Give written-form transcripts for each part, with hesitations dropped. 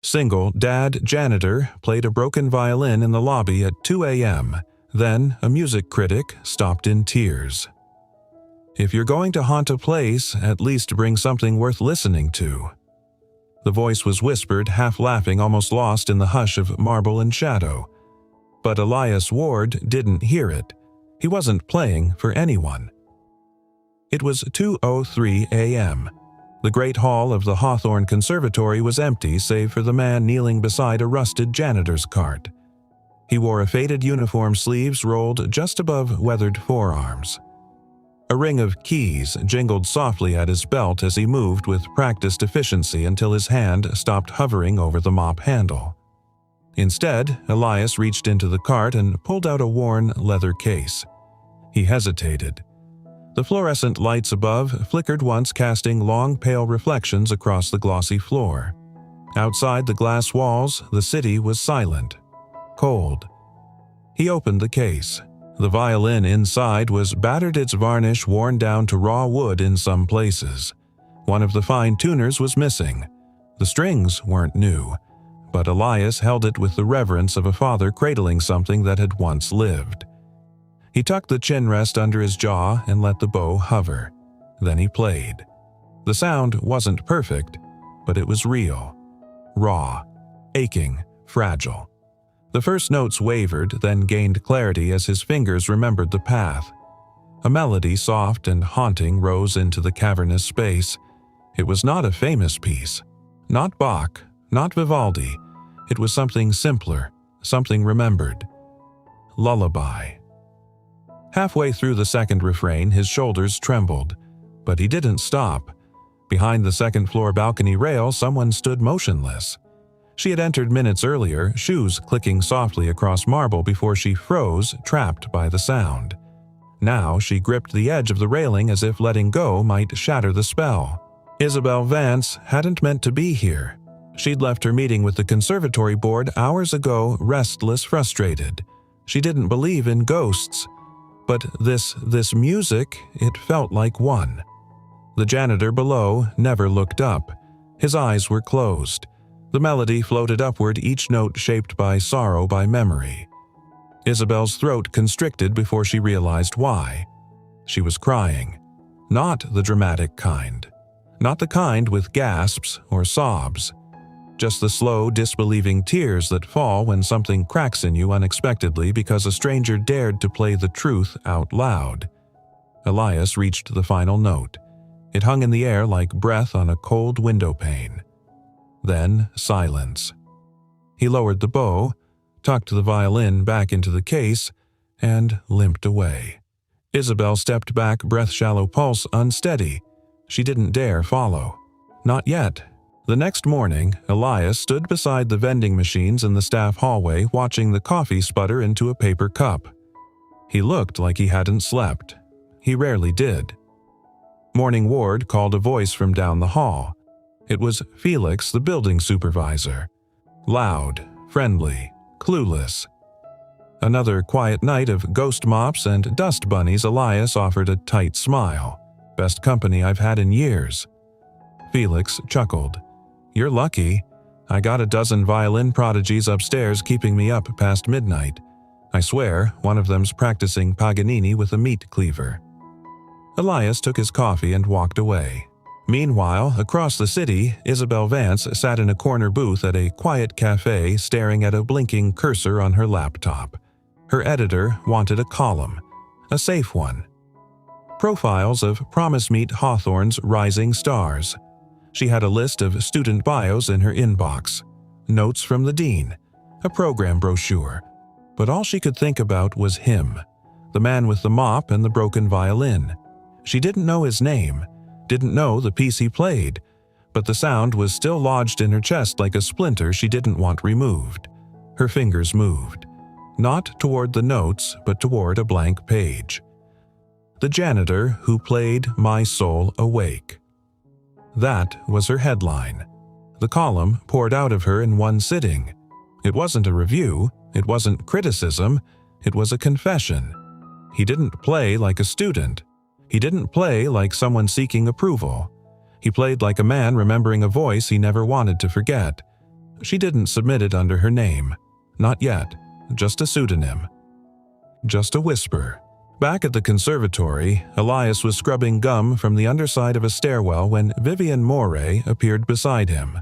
Single dad Janitor played a broken violin in the lobby at 2 a.m. Then a music critic stopped in tears. If you're going to haunt a place, at least bring something worth listening to. The voice was whispered, half laughing, almost lost in the hush of marble and shadow. But Elias Ward didn't hear it. He wasn't playing for anyone. It was 2:03 a.m. The great hall of the Hawthorne Conservatory was empty save for the man kneeling beside a rusted janitor's cart. He wore a faded uniform, sleeves rolled just above weathered forearms. A ring of keys jingled softly at his belt as he moved with practiced efficiency until his hand stopped hovering over the mop handle. Instead, Elias reached into the cart and pulled out a worn leather case. He hesitated. The fluorescent lights above flickered once, casting long, pale reflections across the glossy floor. Outside the glass walls, the city was silent, cold. He opened the case. The violin inside was battered, its varnish worn down to raw wood in some places. One of the fine tuners was missing. The strings weren't new, but Elias held it with the reverence of a father cradling something that had once lived. He tucked the chin rest under his jaw and let the bow hover. Then he played. The sound wasn't perfect, but it was real. Raw, aching, fragile. The first notes wavered, then gained clarity as his fingers remembered the path. A melody, soft and haunting, rose into the cavernous space. It was not a famous piece. Not Bach, not Vivaldi. It was something simpler, something remembered. Lullaby. Halfway through the second refrain, his shoulders trembled, but he didn't stop. Behind the second-floor balcony rail, someone stood motionless. She had entered minutes earlier, shoes clicking softly across marble before she froze, trapped by the sound. Now she gripped the edge of the railing as if letting go might shatter the spell. Isabel Vance hadn't meant to be here. She'd left her meeting with the conservatory board hours ago, restless, frustrated. She didn't believe in ghosts. But this music, it felt like one. The janitor below never looked up. His eyes were closed. The melody floated upward, each note shaped by sorrow, by memory. Isabel's throat constricted before she realized why. She was crying. Not the dramatic kind. Not the kind with gasps or sobs. Just the slow, disbelieving tears that fall when something cracks in you unexpectedly because a stranger dared to play the truth out loud. Elias reached the final note. It hung in the air like breath on a cold window pane. Then silence. He lowered the bow, tucked the violin back into the case, and limped away. Isabel stepped back, breath-shallow, pulse unsteady. She didn't dare follow. Not yet. The next morning, Elias stood beside the vending machines in the staff hallway, watching the coffee sputter into a paper cup. He looked like he hadn't slept. He rarely did. Morning Ward called a voice from down the hall. It was Felix, the building supervisor. Loud, friendly, clueless. Another quiet night of ghost mops and dust bunnies. Elias offered a tight smile. Best company I've had in years. Felix chuckled. You're lucky. I got a dozen violin prodigies upstairs keeping me up past midnight. I swear, one of them's practicing Paganini with a meat cleaver. Elias took his coffee and walked away. Meanwhile, across the city, Isabel Vance sat in a corner booth at a quiet cafe, staring at a blinking cursor on her laptop. Her editor wanted a column, a safe one. Profiles of Promise Meet Hawthorne's rising stars. She had a list of student bios in her inbox, notes from the dean, a program brochure. But all she could think about was him, the man with the mop and the broken violin. She didn't know his name, didn't know the piece he played, but the sound was still lodged in her chest like a splinter she didn't want removed. Her fingers moved, not toward the notes, but toward a blank page. The janitor who played My Soul Awake. That was her headline. The column poured out of her in one sitting. It wasn't a review, it wasn't criticism, it was a confession. He didn't play like a student. He didn't play like someone seeking approval. He played like a man remembering a voice he never wanted to forget. She didn't submit it under her name. Not yet. Just a pseudonym. Just a whisper. Back at the conservatory, Elias was scrubbing gum from the underside of a stairwell when Vivian Moray appeared beside him.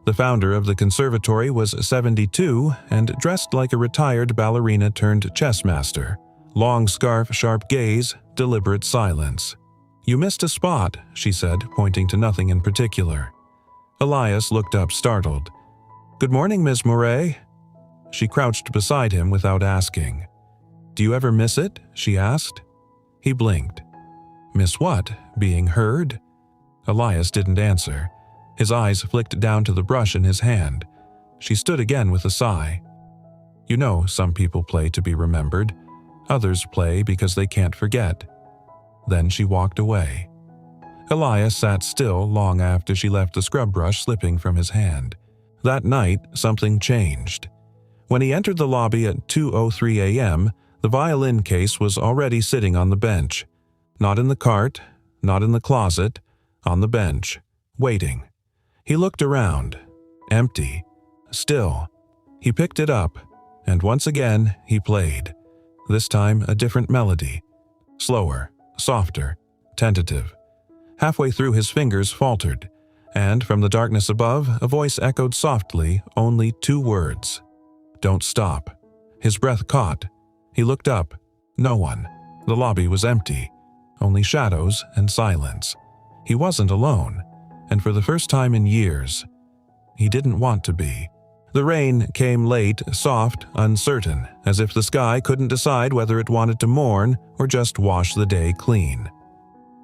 The founder of the conservatory was 72 and dressed like a retired ballerina turned chess master. Long scarf, sharp gaze, deliberate silence. "You missed a spot," she said, pointing to nothing in particular. Elias looked up, startled. "Good morning, Miss Moray." She crouched beside him without asking. "Do you ever miss it?" she asked. He blinked. Miss what? Being heard? Elias didn't answer. His eyes flicked down to the brush in his hand. She stood again with a sigh. "You know, some people play to be remembered. Others play because they can't forget." Then she walked away. Elias sat still long after she left the scrub brush slipping from his hand. That night, something changed. When he entered the lobby at 2:03 a.m., the violin case was already sitting on the bench. Not in the cart, not in the closet, on the bench, waiting. He looked around. Empty. Still. He picked it up, and once again he played. This time a different melody. Slower, softer, tentative. Halfway through his fingers faltered, and from the darkness above a voice echoed softly only 2 words. "Don't stop." His breath caught. He looked up. No one. The lobby was empty. Only shadows and silence. He wasn't alone, and for the first time in years, he didn't want to be. The rain came late, soft, uncertain, as if the sky couldn't decide whether it wanted to mourn or just wash the day clean.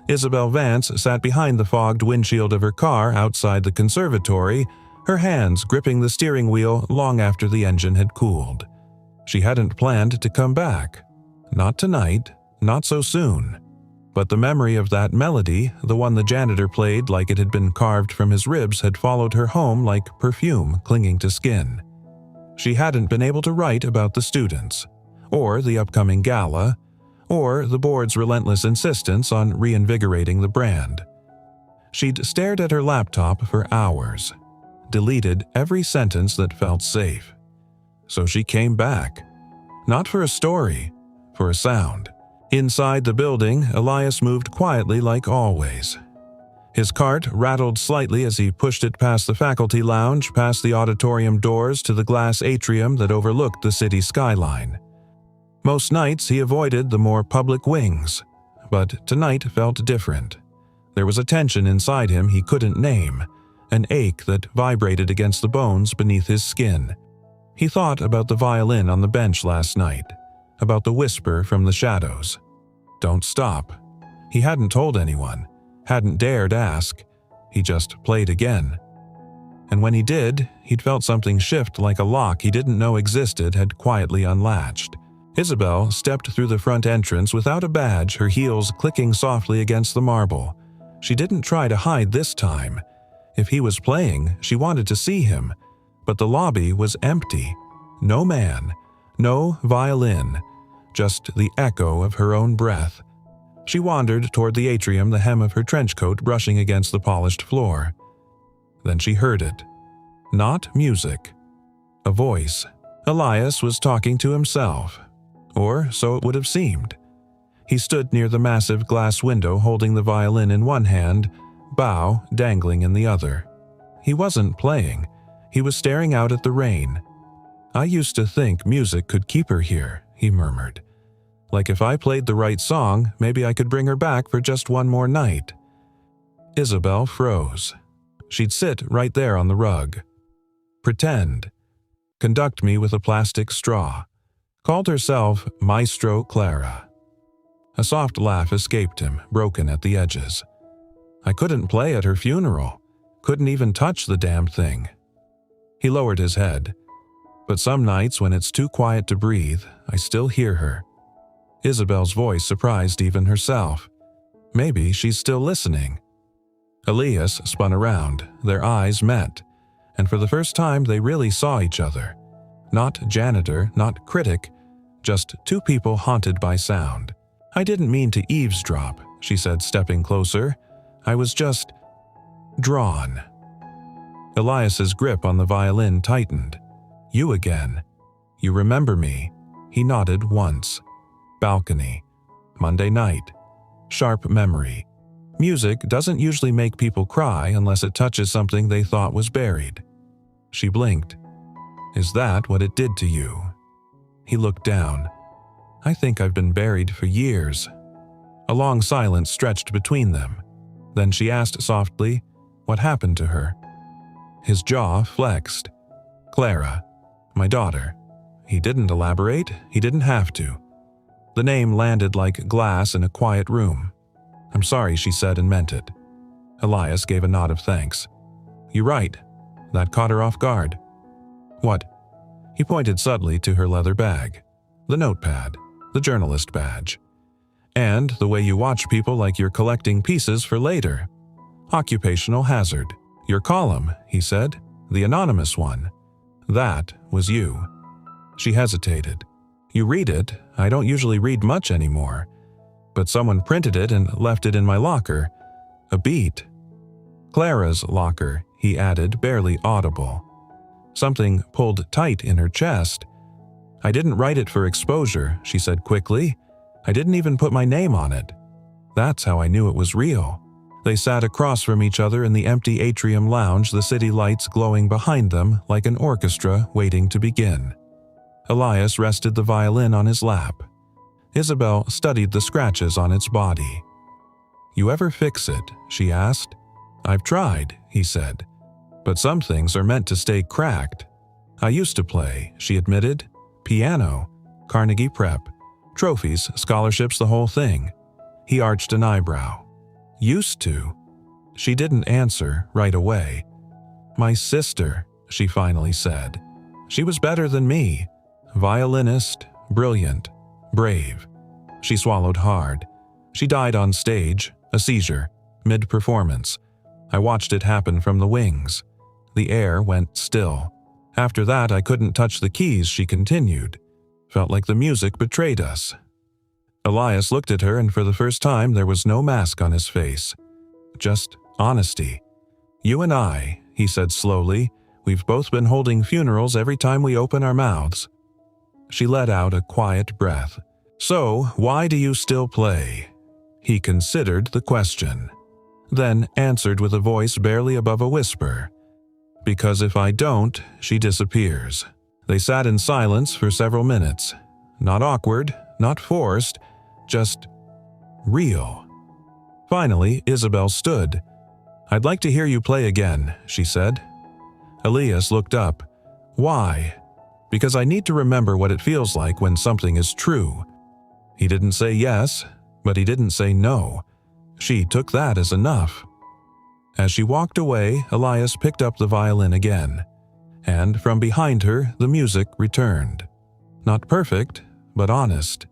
Isabel Vance sat behind the fogged windshield of her car outside the conservatory, her hands gripping the steering wheel long after the engine had cooled. She hadn't planned to come back. Not tonight, not so soon. But the memory of that melody, the one the janitor played like it had been carved from his ribs, had followed her home like perfume clinging to skin. She hadn't been able to write about the students, or the upcoming gala, or the board's relentless insistence on reinvigorating the brand. She'd stared at her laptop for hours, deleted every sentence that felt safe. So she came back. Not for a story, for a sound. Inside the building, Elias moved quietly like always. His cart rattled slightly as he pushed it past the faculty lounge, past the auditorium doors to the glass atrium that overlooked the city skyline. Most nights he avoided the more public wings, but tonight felt different. There was a tension inside him he couldn't name, an ache that vibrated against the bones beneath his skin. He thought about the violin on the bench last night, about the whisper from the shadows. Don't stop. He hadn't told anyone, hadn't dared ask. He just played again. And when he did, he'd felt something shift like a lock he didn't know existed had quietly unlatched. Isabel stepped through the front entrance without a badge, her heels clicking softly against the marble. She didn't try to hide this time. If he was playing, she wanted to see him. But the lobby was empty. No man. No violin. Just the echo of her own breath. She wandered toward the atrium, the hem of her trench coat brushing against the polished floor. Then she heard it. Not music. A voice. Elias was talking to himself. Or so it would have seemed. He stood near the massive glass window holding the violin in one hand, bow dangling in the other. He wasn't playing. He was staring out at the rain. "I used to think music could keep her here," he murmured. "Like if I played the right song, maybe I could bring her back for just one more night." Isabel froze. She'd sit right there on the rug. Pretend. Conduct me with a plastic straw. Called herself Maestro Clara. A soft laugh escaped him, broken at the edges. "I couldn't play at her funeral. Couldn't even touch the damn thing." He lowered his head. "But some nights when it's too quiet to breathe, I still hear her." Isabel's voice surprised even herself. Maybe she's still listening. Elias spun around. Their eyes met. And for the first time they really saw each other. Not Janitor, not Critic, just two people haunted by sound. "I didn't mean to eavesdrop," she said, stepping closer. "I was just drawn." Elias's grip on the violin tightened. "You again. You remember me?" He nodded once. Balcony. Monday night. Sharp memory. Music doesn't usually make people cry unless it touches something they thought was buried. She blinked. "Is that what it did to you?" He looked down. "I think I've been buried for years." A long silence stretched between them. Then she asked softly, "What happened to her?" His jaw flexed. "Clara, my daughter." He didn't elaborate. He didn't have to. The name landed like glass in a quiet room. "I'm sorry," she said and meant it. Elias gave a nod of thanks. "You're right. That caught her off guard." "What?" He pointed subtly to her leather bag. "The notepad. The journalist badge. And the way you watch people like you're collecting pieces for later. Occupational hazard. Your column," he said. "The anonymous one. That was you." She hesitated. "You read it. I don't usually read much anymore. But someone printed it and left it in my locker. A beat." "Clara's locker," he added, barely audible. Something pulled tight in her chest. "I didn't write it for exposure," she said quickly. "I didn't even put my name on it. That's how I knew it was real." They sat across from each other in the empty atrium lounge, the city lights glowing behind them like an orchestra waiting to begin. Elias rested the violin on his lap. Isabel studied the scratches on its body. "You ever fix it?" she asked. "I've tried," he said. "But some things are meant to stay cracked. I used to play," she admitted. "Piano, Carnegie Prep, trophies, scholarships, the whole thing." He arched an eyebrow. "Used to?" She didn't answer right away. "My sister," she finally said. "She was better than me. Violinist, brilliant, brave." She swallowed hard. "She died on stage, a seizure, mid-performance. I watched it happen from the wings. The air went still. After that, I couldn't touch the keys," she continued. "Felt like the music betrayed us." Elias looked at her, and for the first time there was no mask on his face. Just honesty. "You and I," he said slowly, "we've both been holding funerals every time we open our mouths." She let out a quiet breath. "So, why do you still play?" He considered the question, then answered with a voice barely above a whisper. "Because if I don't, she disappears." They sat in silence for several minutes. Not awkward, not forced, just real. Finally, Isabel stood. "I'd like to hear you play again," she said. Elias looked up. "Why?" "Because I need to remember what it feels like when something is true." He didn't say yes, but he didn't say no. She took that as enough. As she walked away, Elias picked up the violin again. And from behind her, the music returned. Not perfect, but honest.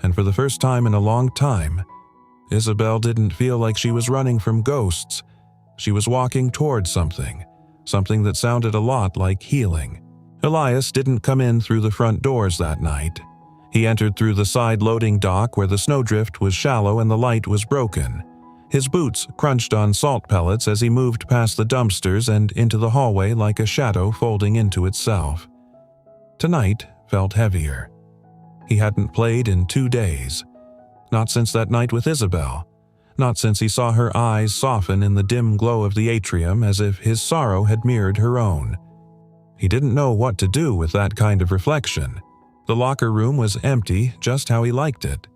And for the first time in a long time, Isabel didn't feel like she was running from ghosts. She was walking towards something that sounded a lot like healing. Elias didn't come in through the front doors that night. He entered through the side loading dock where the snowdrift was shallow and the light was broken. His boots crunched on salt pellets as he moved past the dumpsters and into the hallway like a shadow folding into itself. Tonight felt heavier. He hadn't played in 2 days. Not since that night with Isabel. Not since he saw her eyes soften in the dim glow of the atrium as if his sorrow had mirrored her own. He didn't know what to do with that kind of reflection. The locker room was empty, just how he liked it.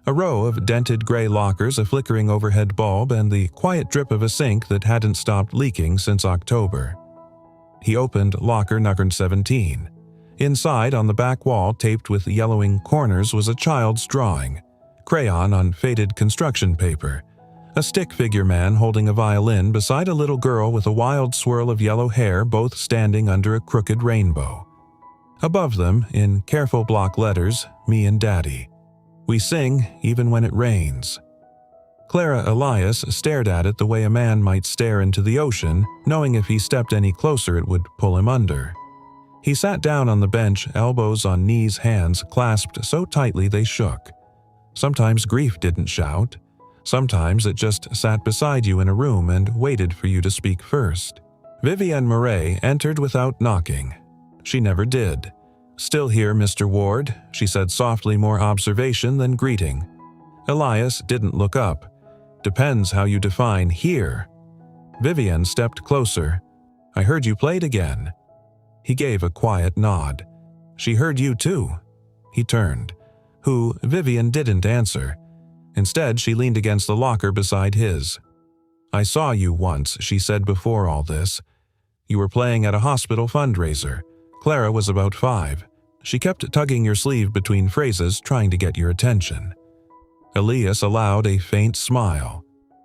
A row of dented gray lockers, a flickering overhead bulb, and the quiet drip of a sink that hadn't stopped leaking since October. He opened locker number 17. Inside, on the back wall, taped with yellowing corners, was a child's drawing. Crayon on faded construction paper. A stick figure man holding a violin beside a little girl with a wild swirl of yellow hair, both standing under a crooked rainbow. Above them, in careful block letters, "Me and Daddy. We sing even when it rains." Clara Elias stared at it the way a man might stare into the ocean, knowing if he stepped any closer it would pull him under. He sat down on the bench, elbows on knees, hands clasped so tightly they shook. Sometimes grief didn't shout. Sometimes it just sat beside you in a room and waited for you to speak first. Vivienne Murray entered without knocking. She never did. "Still here, Mr. Ward," she said softly, more observation than greeting. Elias didn't look up. "Depends how you define here." Vivienne stepped closer. "I heard you played again." He gave a quiet nod. "She heard you too." He turned. Who, Vivienne didn't answer. Instead, she leaned against the locker beside his. "I saw you once," she said before all this. "You were playing at a hospital fundraiser. Clara was about 5. She kept tugging your sleeve between phrases, trying to get your attention." Elias allowed a faint smile.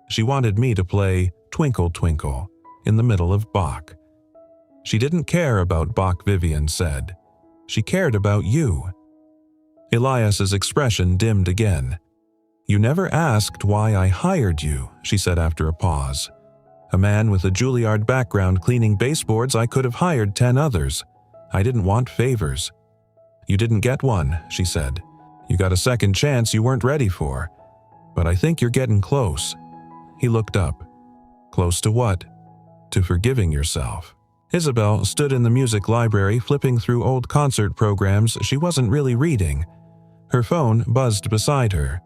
"She wanted me to play Twinkle Twinkle in the middle of Bach." "She didn't care about Bach," Vivienne said. "She cared about you." Elias's expression dimmed again. "You never asked why I hired you," she said after a pause. "A man with a Juilliard background cleaning baseboards, I could have hired 10 others. I didn't want favors." "You didn't get one," she said. "You got a second chance you weren't ready for. But I think you're getting close." He looked up. "Close to what?" "To forgiving yourself." Isabel stood in the music library flipping through old concert programs she wasn't really reading. Her phone buzzed beside her.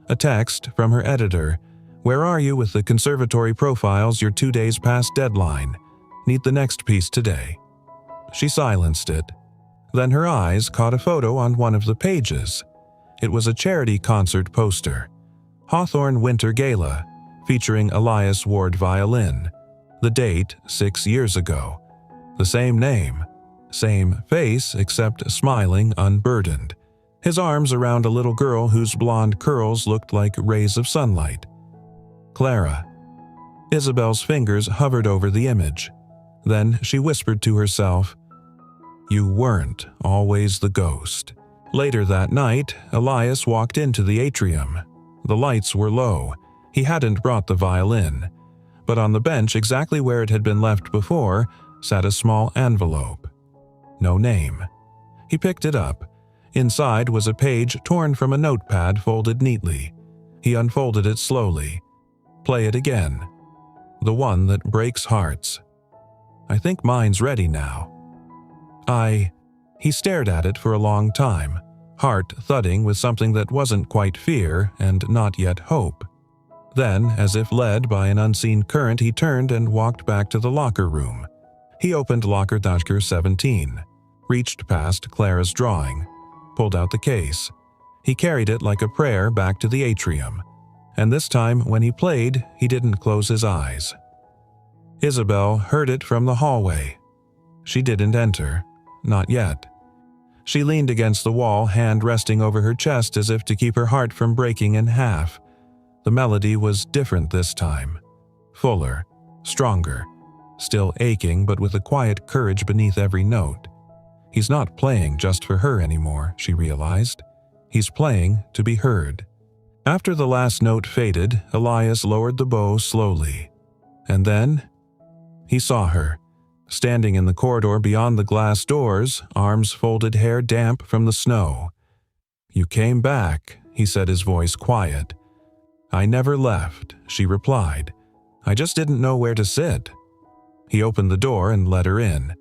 A text from her editor. "Where are you with the conservatory profiles? You're 2 days past deadline. Need the next piece today." She silenced it. Then her eyes caught a photo on one of the pages. It was a charity concert poster. Hawthorne Winter Gala, featuring Elias Ward Violin. The date, 6 years ago. The same name. Same face, except smiling, unburdened. His arms around a little girl whose blonde curls looked like rays of sunlight. Clara. Isabel's fingers hovered over the image. Then she whispered to herself, "You weren't always the ghost." Later that night, Elias walked into the atrium. The lights were low. He hadn't brought the violin. But on the bench, exactly where it had been left before, sat a small envelope. No name. He picked it up. Inside was a page torn from a notepad folded neatly. He unfolded it slowly. "Play it again. The one that breaks hearts. I think mine's ready now." He stared at it for a long time, heart thudding with something that wasn't quite fear and not yet hope. Then, as if led by an unseen current, he turned and walked back to the locker room. He opened locker 17, reached past Clara's drawing, pulled out the case. He carried it like a prayer back to the atrium, and this time when he played, he didn't close his eyes. Isabel heard it from the hallway. She didn't enter. Not yet. She leaned against the wall, hand resting over her chest as if to keep her heart from breaking in half. The melody was different this time. Fuller, stronger, still aching but with a quiet courage beneath every note. He's not playing just for her anymore, she realized. He's playing to be heard. After the last note faded, Elias lowered the bow slowly. And then he saw her. Standing in the corridor beyond the glass doors, arms folded, hair damp from the snow. "You came back," he said, his voice quiet. "I never left," she replied. "I just didn't know where to sit." He opened the door and let her in.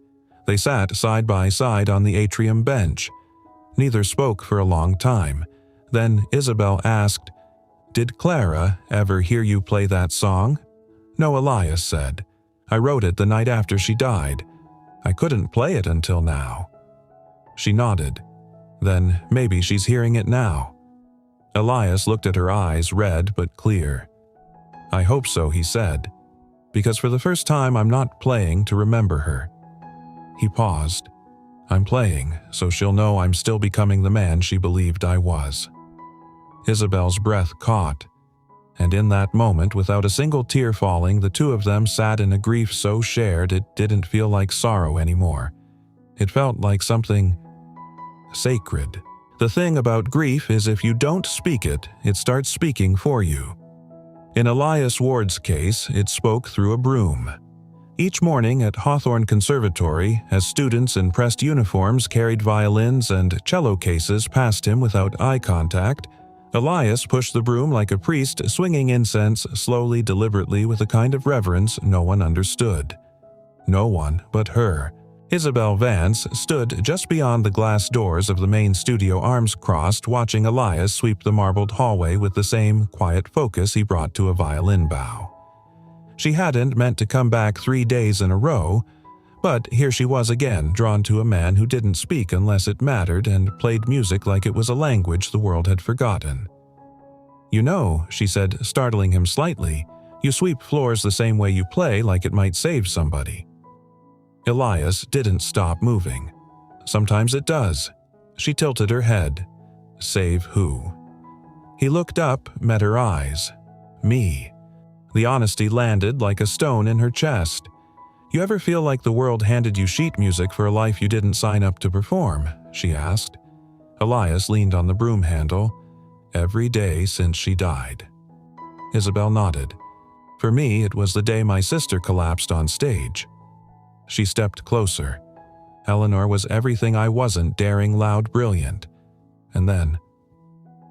They sat side by side on the atrium bench. Neither spoke for a long time. Then Isabel asked, "Did Clara ever hear you play that song?" "No," Elias said. "I wrote it the night after she died. I couldn't play it until now." She nodded. "Then maybe she's hearing it now." Elias looked at her eyes, red but clear. "I hope so," he said, "because for the first time I'm not playing to remember her." He paused. "I'm playing so she'll know I'm still becoming the man she believed I was." Isabel's breath caught. And in that moment, without a single tear falling, the two of them sat in a grief so shared it didn't feel like sorrow anymore. It felt like something sacred. The thing about grief is if you don't speak it, it starts speaking for you. In Elias Ward's case, it spoke through a broom. Each morning at Hawthorne Conservatory, as students in pressed uniforms carried violins and cello cases past him without eye contact, Elias pushed the broom like a priest swinging incense slowly, deliberately, with a kind of reverence no one understood. No one but her. Isabel Vance stood just beyond the glass doors of the main studio, arms crossed, watching Elias sweep the marbled hallway with the same quiet focus he brought to a violin bow. She hadn't meant to come back 3 days in a row, but here she was again, drawn to a man who didn't speak unless it mattered and played music like it was a language the world had forgotten. "You know," she said, startling him slightly, "you sweep floors the same way you play, like it might save somebody." Elias didn't stop moving. "Sometimes it does." She tilted her head. "Save who?" He looked up, met her eyes. "Me." The honesty landed like a stone in her chest. "You ever feel like the world handed you sheet music for a life you didn't sign up to perform?" she asked. Elias leaned on the broom handle. "Every day since she died." Isabel nodded. "For me, it was the day my sister collapsed on stage." She stepped closer. "Eleanor was everything I wasn't, daring, loud, brilliant." And then,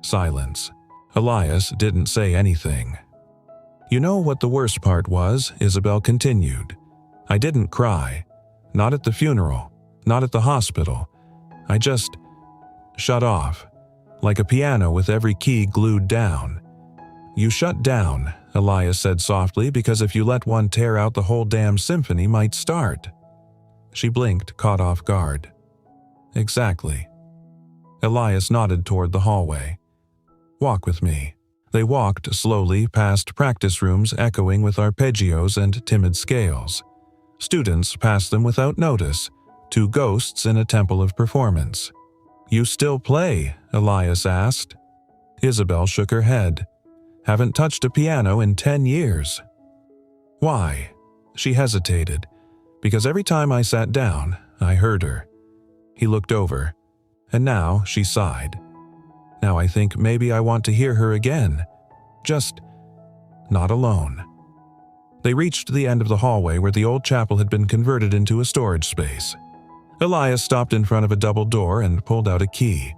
silence. Elias didn't say anything. "You know what the worst part was?" Isabel continued. "I didn't cry. Not at the funeral. Not at the hospital. I just shut off. Like a piano with every key glued down." "You shut down," Elias said softly, "because if you let one tear out, the whole damn symphony might start." She blinked, caught off guard. "Exactly." Elias nodded toward the hallway. "Walk with me." They walked slowly past practice rooms echoing with arpeggios and timid scales. Students passed them without notice, 2 ghosts in a temple of performance. "You still play?" Elias asked. Isabel shook her head. "Haven't touched a piano in 10 years. "Why?" She hesitated. "Because every time I sat down, I heard her." He looked over. And now she sighed. "Now I think maybe I want to hear her again. Just not alone." They reached the end of the hallway where the old chapel had been converted into a storage space. Elias stopped in front of a double door and pulled out a key.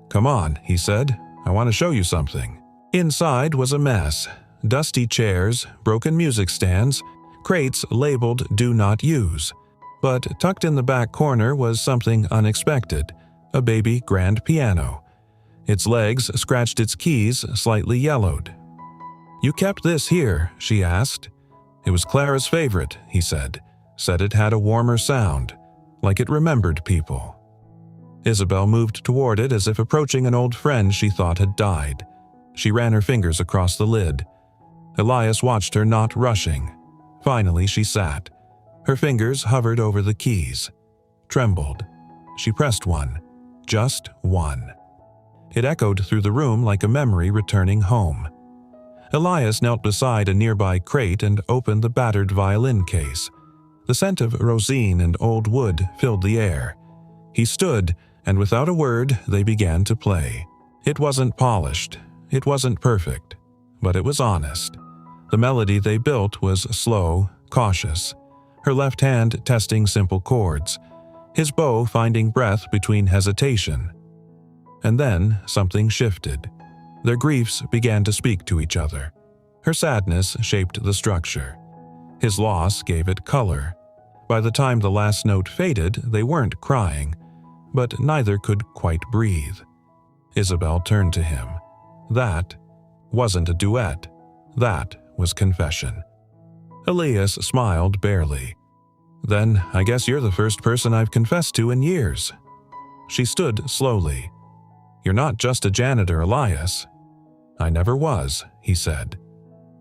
"Come on," he said. "I want to show you something." Inside was a mess. Dusty chairs, broken music stands, crates labeled "Do Not Use." But tucked in the back corner was something unexpected, a baby grand piano. Its legs scratched, its keys slightly yellowed. "You kept this here?" she asked. "It was Clara's favorite," he said. "Said it had a warmer sound, like it remembered people." Isabel moved toward it as if approaching an old friend she thought had died. She ran her fingers across the lid. Elias watched her, not rushing. Finally, she sat. Her fingers hovered over the keys. Trembled. She pressed one. Just one. It echoed through the room like a memory returning home. Elias knelt beside a nearby crate and opened the battered violin case. The scent of rosin and old wood filled the air. He stood, and without a word, they began to play. It wasn't polished. It wasn't perfect. But it was honest. The melody they built was slow, cautious. Her left hand testing simple chords. His bow finding breath between hesitation. And then something shifted. Their griefs began to speak to each other. Her sadness shaped the structure. His loss gave it color. By the time the last note faded, they weren't crying, but neither could quite breathe. Isabel turned to him. That wasn't a duet. That was confession. Elias smiled barely. "Then I guess you're the first person I've confessed to in years." She stood slowly. "You're not just a janitor, Elias." "I never was," he said.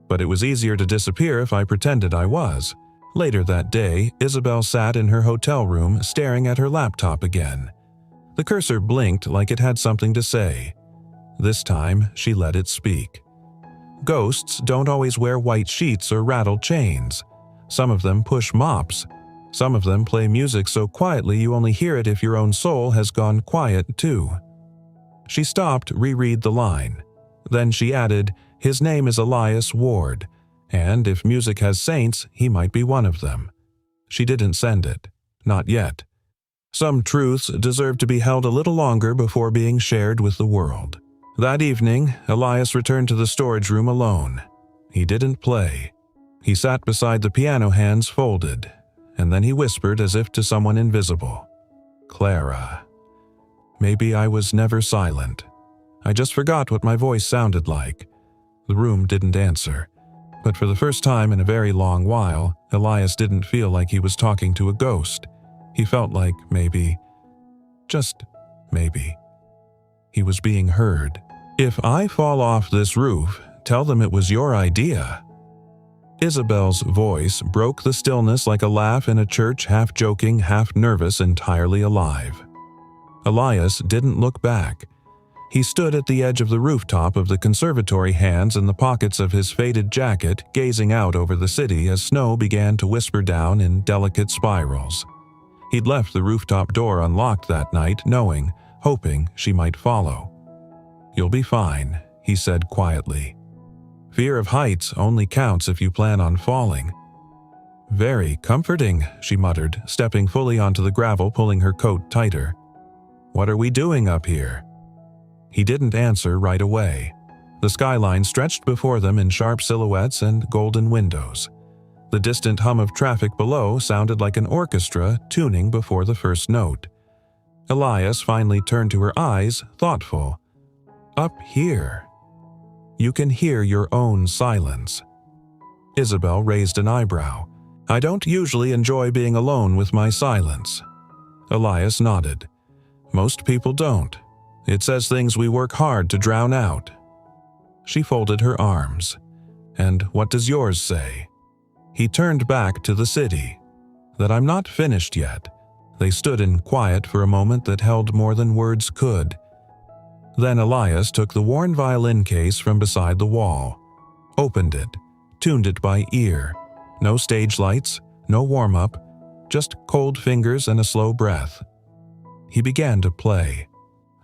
"But it was easier to disappear if I pretended I was." Later that day, Isabel sat in her hotel room staring at her laptop again. The cursor blinked like it had something to say. This time, she let it speak. Ghosts don't always wear white sheets or rattle chains. Some of them push mops. Some of them play music so quietly you only hear it if your own soul has gone quiet too. She stopped, reread the line. Then she added, "His name is Elias Ward, and if music has saints, he might be one of them." She didn't send it. Not yet. Some truths deserve to be held a little longer before being shared with the world. That evening, Elias returned to the storage room alone. He didn't play. He sat beside the piano, hands folded. and then he whispered as if to someone invisible. Clara. Maybe I was never silent. I just forgot what my voice sounded like. The room didn't answer, but for the first time in a very long while, Elias didn't feel like he was talking to a ghost. He felt like maybe, just maybe, he was being heard. If I fall off this roof, tell them it was your idea. Isabel's voice broke the stillness like a laugh in a church, half joking, half nervous, entirely alive. Elias didn't look back. He stood at the edge of the rooftop of the conservatory, hands in the pockets of his faded jacket, gazing out over the city as snow began to whisper down in delicate spirals. He'd left the rooftop door unlocked that night, hoping she might follow. "You'll be fine," he said quietly. "Fear of heights only counts if you plan on falling." "Very comforting," she muttered, stepping fully onto the gravel, pulling her coat tighter. "What are we doing up here?" He didn't answer right away. The skyline stretched before them in sharp silhouettes and golden windows. The distant hum of traffic below sounded like an orchestra tuning before the first note. Elias finally turned to her eyes, thoughtful. "Up here. You can hear your own silence." Isabel raised an eyebrow. "I don't usually enjoy being alone with my silence." Elias nodded. "Most people don't. It says things we work hard to drown out." She folded her arms. "And what does yours say?" He turned back to the city. "That I'm not finished yet." They stood in quiet for a moment that held more than words could. Then Elias took the worn violin case from beside the wall, opened it, tuned it by ear. No stage lights, no warm-up, just cold fingers and a slow breath. He began to play.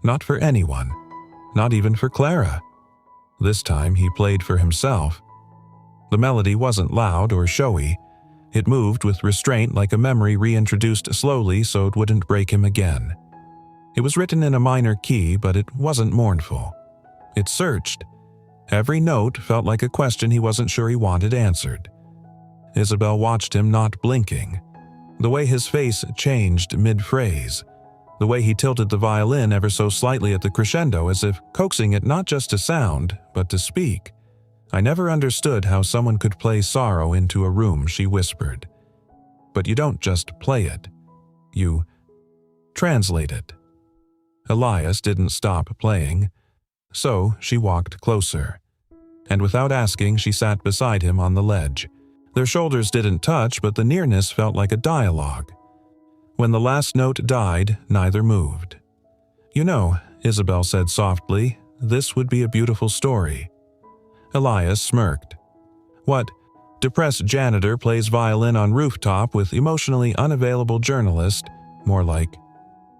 Not for anyone, not even for Clara. This time he played for himself. The melody wasn't loud or showy. It moved with restraint, like a memory reintroduced slowly so it wouldn't break him again. It was written in a minor key, but it wasn't mournful. It searched. Every note felt like a question he wasn't sure he wanted answered. Isabel watched him, not blinking. The way his face changed mid-phrase. The way he tilted the violin ever so slightly at the crescendo, as if coaxing it not just to sound, but to speak. "I never understood how someone could play sorrow into a room," she whispered. "But you don't just play it. You translate it." Elias didn't stop playing, so she walked closer. And without asking, she sat beside him on the ledge. Their shoulders didn't touch, but the nearness felt like a dialogue. When the last note died, neither moved. "You know," Isabel said softly, "this would be a beautiful story." Elias smirked. "What? Depressed janitor plays violin on rooftop with emotionally unavailable journalist, more like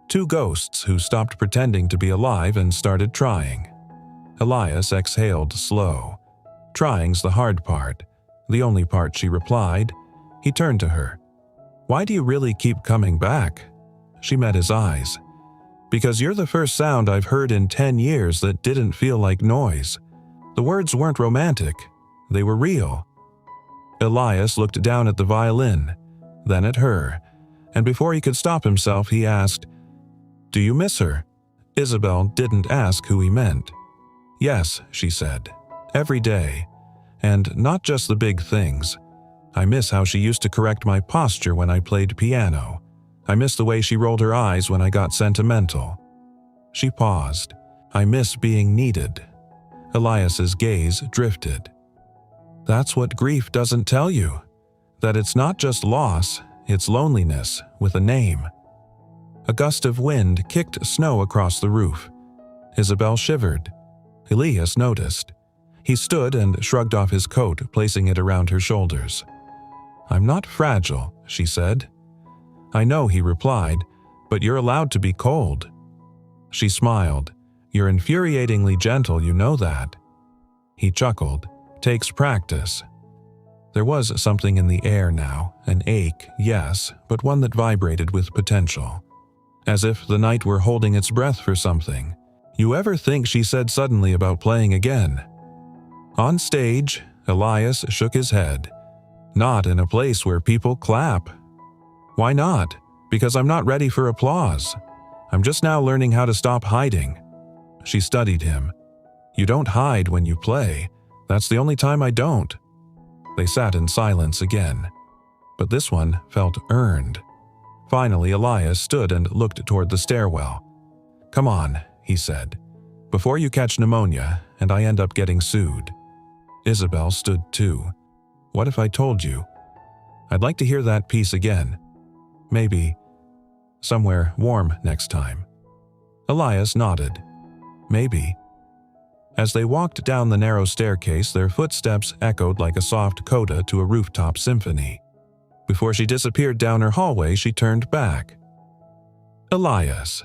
two ghosts who stopped pretending to be alive and started trying." Elias exhaled slow. "Trying's the hard part. The only part," she replied. He turned to her. "Why do you really keep coming back?" She met his eyes. "Because you're the first sound I've heard in 10 years that didn't feel like noise. The words weren't romantic. They were real." Elias looked down at the violin, then at her, and before he could stop himself, he asked, "Do you miss her?" Isabel didn't ask who he meant. "Yes," she said, "every day. And not just the big things. I miss how she used to correct my posture when I played piano. I miss the way she rolled her eyes when I got sentimental." She paused. "I miss being needed." Elias's gaze drifted. "That's what grief doesn't tell you. That it's not just loss, it's loneliness with a name." A gust of wind kicked snow across the roof. Isabel shivered. Elias noticed. He stood and shrugged off his coat, placing it around her shoulders. "I'm not fragile," she said. "I know," he replied, "but you're allowed to be cold." She smiled. "You're infuriatingly gentle, you know that." He chuckled. "Takes practice." There was something in the air now, an ache, yes, but one that vibrated with potential. As if the night were holding its breath for something. "You ever think," she said suddenly, "about playing again?" On stage, Elias shook his head. "Not in a place where people clap." Why not? Because I'm not ready for applause. I'm just now learning how to stop hiding. She studied him. You don't hide when you play. That's the only time I don't. They sat in silence again. But this one felt earned. Finally, Elias stood and looked toward the stairwell. Come on, he said, before you catch pneumonia and I end up getting sued. Isabel stood too. What if I told you? I'd like to hear that piece again. Maybe somewhere warm next time. Elias nodded. Maybe. As they walked down the narrow staircase, their footsteps echoed like a soft coda to a rooftop symphony. Before she disappeared down her hallway, she turned back. Elias,